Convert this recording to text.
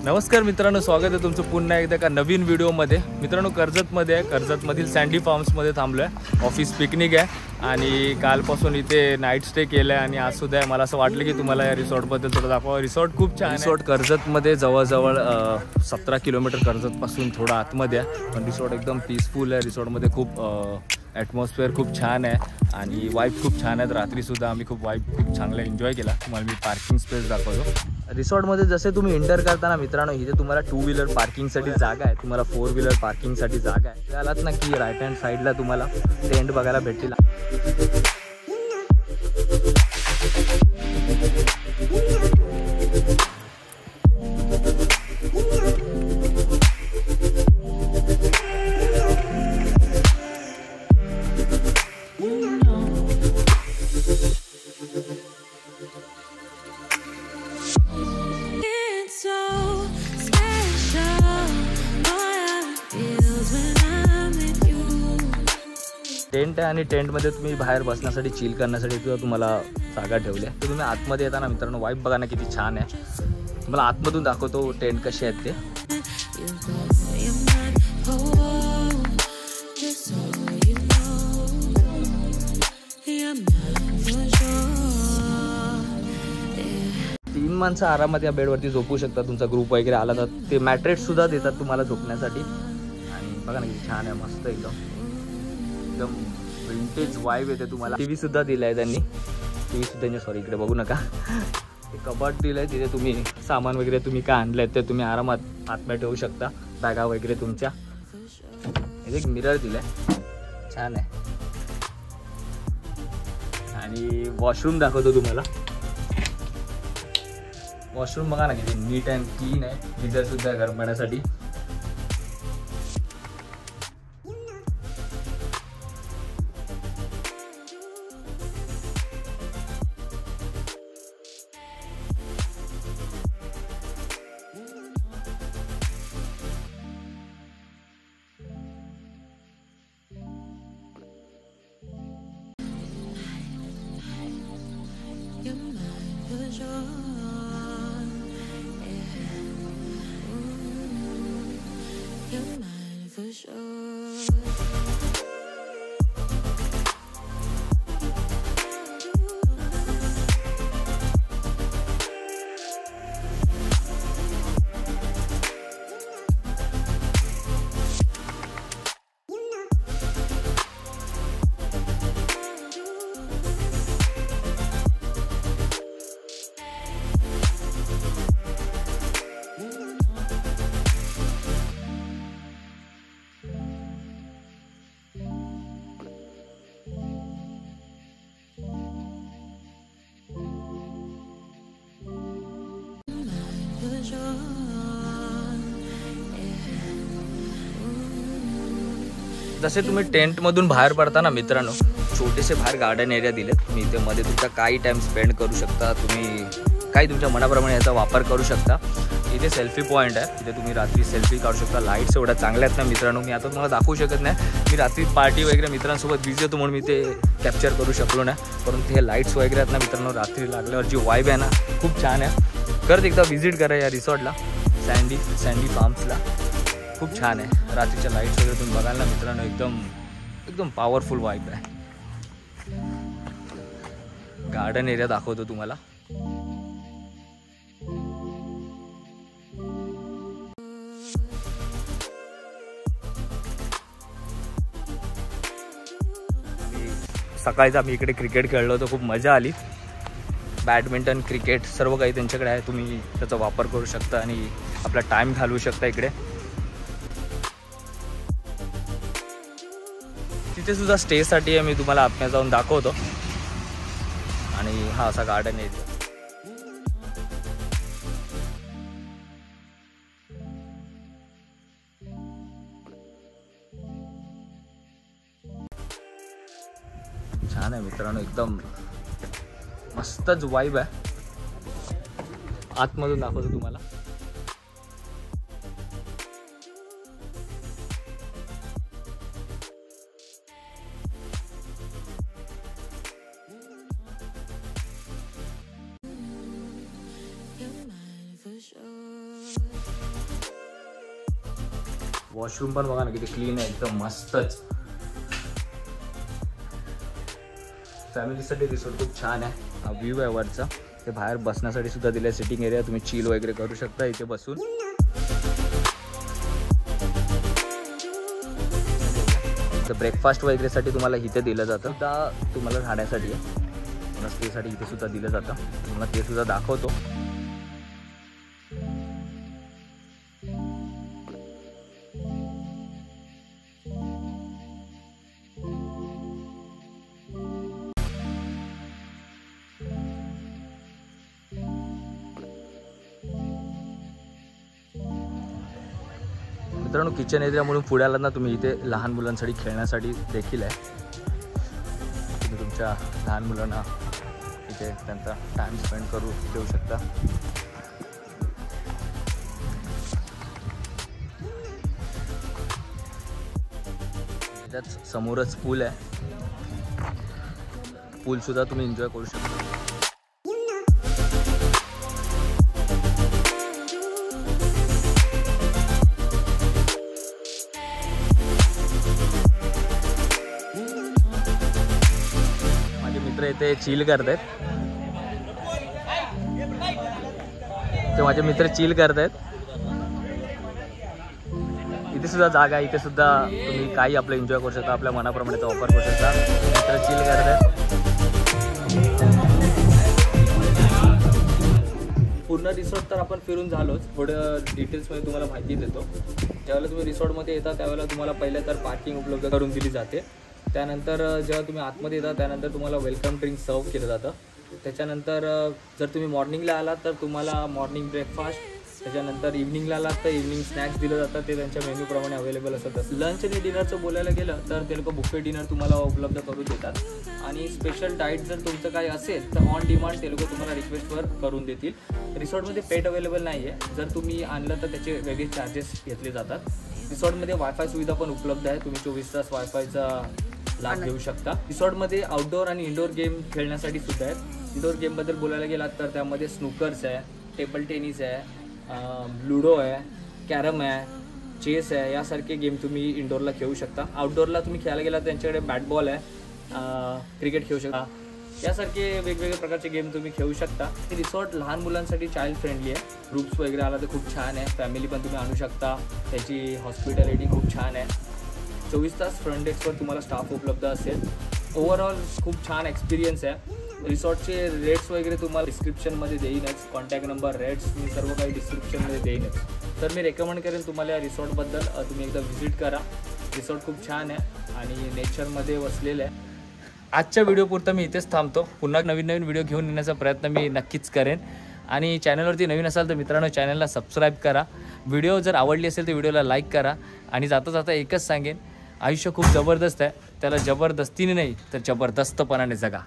नमस्कार मित्रांनो, स्वागत आहे तुमचं पुन्हा एकदा एका नवीन व्हिडिओमध्ये। मित्रांनो, कर्जतमध्ये आहे, कर्जतमधील सँडी फार्म्समध्ये थांबलो आहे। ऑफिस पिकनिक आहे आणि कालपासून इथे नाईट स्टे केलं आहे आणि आज सुद्धा आहे। मला असं वाटलं की तुम्हाला या रिसॉर्टबद्दल थोडं दाखवा। रिसॉर्ट खूप छान आहे। रिसॉर्ट कर्जतमध्ये जवळजवळ 17 किलोमीटर कर्जतपासून थोडं आतमध्ये आहे, पण रिसॉर्ट एकदम पीसफुल आहे। रिसॉर्टमध्ये खूप ॲटमॉस्फिअर खूप छान आहे आणि वाईब खूप छान आहेत। रात्रीसुद्धा आम्ही खूप चांगला एन्जॉय केला। तुम्हाला मी पार्किंग स्पेस दाखवतो। रिसॉर्टमध्ये जसे तुम्ही एंटर करताना मित्रांनो, इथे तुम्हाला 2 व्हीलर पार्किंगसाठी जागा आहे, तुम्हाला 4 व्हीलर पार्किंगसाठी जागा आहे। त्यालाच ना की राईट हँड साईडला तुम्हाला टेंट बघायला भेटतील। टेंट आहे आणि टेंटमध्ये तुम्ही बाहेर बसण्यासाठी चिल करण्यासाठी तुम्हाला जागा ठेवली आहे। तर तुम्ही आतमध्ये येताना मित्रांनो वाईब बघा ना किती छान आहे। तुम्हाला आतमधून दाखवतो टेंट कसे आहेत ते। 3 माणसं आरामात या बेडवरती झोपू शकता। तुमचा ग्रुप वगैरे आला तर ते मॅट्रेस सुद्धा देतात तुम्हाला झोपण्यासाठी। आणि बघा ना किती छान आहे, मस्त एकदम विंटेज वाईब येते तुम्हाला। टीव्ही सुद्धा दिलाय त्यांनी, टीव्ही सुद्धा सॉरी इकडे बघू नका। एक कबर्ड दिलंय, तिथे तुम्ही सामान वगैरे तुम्ही काय आणलंय ते तुम्ही आरामात आतमध्ये ठेवू शकता, बॅगा वगैरे तुमच्या। इथे एक मिरर दिलाय, छान आहे। आणि वॉशरूम दाखवतो तुम्हाला। वॉशरूम बघा ना किती नीट अँड क्लीन आहे। गीझर सुद्धा गरम पाण्यासाठी। जसे तुम्ही टेंटमधून बाहेर पडताना मित्रांनो, छोटेसे बाहेर गार्डन एरिया दिलेत। तुम्ही इथे मध्ये तुमचा काही टाइम स्पेंड करू शकता, तुम्ही काही तुमच्या मनाप्रमाणे याचा वापर करू शकता। इथे सेल्फी पॉईंट आहे, तिथे तुम्ही रात्री सेल्फी काढू शकता। लाईट्स एवढ्या चांगल्या आहेत ना मित्रांनो, मी आता तुम्हाला दाखवू शकत नाही। मी रात्री पार्टी वगैरे मित्रांसोबत बिझी होतो म्हणून मी ते कॅप्चर करू शकलो नाही, परंतु हे लाईट्स वगैरे आहेत ना मित्रांनो, रात्री लागल्यावर जी वाईब आहे ना खूप छान आहे। करत एकदा व्हिजिट करा या रिसॉर्टला, सँडी फार्म्सला। खूप छान आहे। रात्रीच्या लाईट्स वगैरे तुम्ही बघाल ना मित्रांनो, एकदम पॉवरफुल वाईब आहे। गार्डन एरिया दाखवतो तुम्हाला। सकाळीच आम्ही इकडे क्रिकेट खेळलो होतो, खूप मजा आली। बॅडमिंटन, क्रिकेट सर्व काही त्यांच्याकडे आहे, तुम्ही त्याचा वापर करू शकता आणि आपला टाइम घालवू शकता इकडे। तिथे सुद्धा स्टेसाठी आहे, मी तुम्हाला आतमध्ये जाऊन दाखवतो। आणि हा असा गार्डन एरिया। छान आहे मित्रांनो, एकदम मस्तच वाईब आहे। आतमधून दाखवतो तुम्हाला। sure. वॉशरूम पण बघा ना किती क्लीन आहे, एकदम मस्तच. फॅमिलीसाठी रिसॉर्ट खूप छान आहे. हा व्ह्यू आहे वरचा. ते बाहेर बसण्यासाठी सुद्धा दिलं, सिटिंग एरिया, तुम्ही चिल वगैरे करू शकता इथे बसून. तर ब्रेकफास्ट वगैरेसाठी तुम्हाला इथे दिलं जातं. सुद्धा तुम्हाला राहण्यासाठी आहे, स्टेसाठी इथे सुद्धा दिलं जातं. तुम्हाला ते सुद्धा दाखवतो. मित्रांनो, किचन एरिया म्हणून पुढे आलात ना तुम्ही, इथे लहान मुलांसाठी खेळण्यासाठी देखील आहे. तुम्ही तुमच्या लहान मुलांना इथे त्यांचा टाइम स्पेंड करू देऊ शकता. त्याच्याच समोरच पूल आहे. पूल सुद्धा तुम्ही एन्जॉय करू शकता. इथे चिल करतायत. ते माझे मित्र चिल करतायत. इथे सुद्धा जागा आहे. इथे सुद्धा तुम्ही काही आपलं एन्जॉय करू शकता, आपल्या मनाप्रमाणे ऑफर करू शकता. मित्र चिल करतायत. पूर्ण रिसॉर्ट तर आपण फिरून झालोच. थोडं डिटेल्समध्ये तुम्हाला माहिती देतो. ज्यावेळेला तुम्ही रिसॉर्टमध्ये येता त्यावेळेला तुम्हाला पहिले तर पार्किंग उपलब्ध करून दिली जाते. त्यानंतर जेव्हा तुम्ही आतमध्ये येता त्यानंतर तुम्हाला वेलकम ड्रिंक सर्व केलं जातं. त्याच्यानंतर जर तुम्ही मॉर्निंगला आलात तर तुम्हाला मॉर्निंग ब्रेकफास्ट, त्याच्यानंतर इव्हनिंगला आलात तर इव्हनिंग स्नॅक्स दिलं जातं. ते त्यांच्या मेन्यूप्रमाणे अवेलेबल असतात. लंच आणि डिनरचं बोलायला गेलं तर ते लोक बुफे डिनर तुम्हाला उपलब्ध करून देतात. आणि स्पेशल डाएट जर तुमचं काही असेल तर ऑन डिमांड ते लोक तुम्हाला रिक्वेस्टवर करून देतील. रिसॉर्टमध्ये पेट अवेलेबल नाही आहे. जर तुम्ही आणलं तर त्याचे वेगळे चार्जेस घेतले जातात. रिसॉर्टमध्ये वायफाय सुविधा पण उपलब्ध आहे. तुम्ही 24 तास वायफायचा लाभ घेऊ शकता. रिसॉर्टमध्ये आउटडोअर आणि इंडोर गेम खेळण्यासाठी सुद्धा आहेत. इंडोर गेमबद्दल बोलायला गेलात तर त्यामध्ये स्नूकर्स आहे, टेबल टेनिस आहे, लुडो आहे, कॅरम आहे, चेस आहे, यासारखे गेम तुम्ही इंडोरला खेळू शकता. आउटडोअरला तुम्ही खेळायला गेलात त्यांच्याकडे बॅट बॉल आहे, क्रिकेट खेळू शकता. यासारखे वेगवेगळे प्रकारचे गेम तुम्ही खेळू शकता. हे रिसॉर्ट लहान मुलांसाठी चाइल्ड फ्रेंडली आहे. ग्रुप्स वगैरे आला तर खूप छान आहे. फॅमिली पण तुम्ही आणू शकता. त्याची हॉस्पिटॅलिटी खूप छान आहे. 24 तास फ्रंट डेस्कवर तुम्हाला स्टाफ उपलब्ध असेल. ओव्हरऑल खूप छान एक्सपिरियन्स आहे. रिसॉर्टचे रेट्स वगैरे तुम्हाला डिस्क्रिप्शनमध्ये देईनच. कॉन्टॅक्ट नंबर, रेट्स मी सर्व काही डिस्क्रिप्शनमध्ये देईनच. तर मी रेकमेंड करेन तुम्हाला या रिसॉर्टबद्दल तुम्ही एकदा व्हिजिट करा. रिसॉर्ट खूप छान आहे आणि नेचरमध्ये वसलेलं आहे. आजच्या व्हिडिओपुरतं मी इथेच थांबतो. पुन्हा नवीन व्हिडिओ घेऊन येण्याचा प्रयत्न मी नक्कीच करेन. आणि चॅनलवरती नवीन असाल तर मित्रांनो चॅनलला सबस्क्राईब करा. व्हिडिओ जर आवडली असेल तर व्हिडिओला लाईक करा. आणि जाता जाता एकच सांगेन, आयुष्य खूप जबरदस्त आहे. त्याला जबरदस्तीने नाही तर जबरदस्तपणाने जगा.